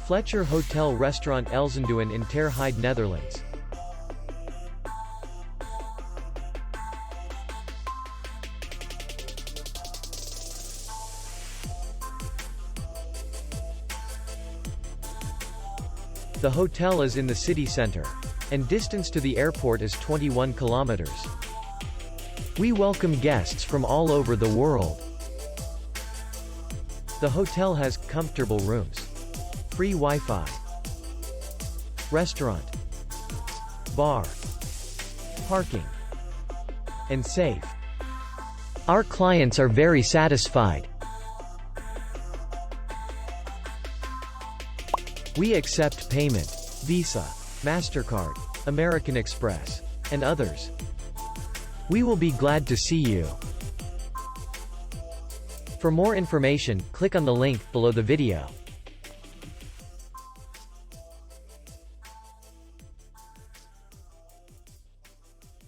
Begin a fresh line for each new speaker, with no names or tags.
Fletcher Hotel Restaurant Elzenduin in Ter Heijde, Netherlands. The hotel is in the city center, and distance to the airport is 21 kilometers. We welcome guests from all over the world. The hotel has comfortable rooms, free Wi-Fi, restaurant, bar, parking, and safe. Our clients are very satisfied. We accept payment, Visa, MasterCard, American Express, and others. We will be glad to see you. For more information, click on the link below the video.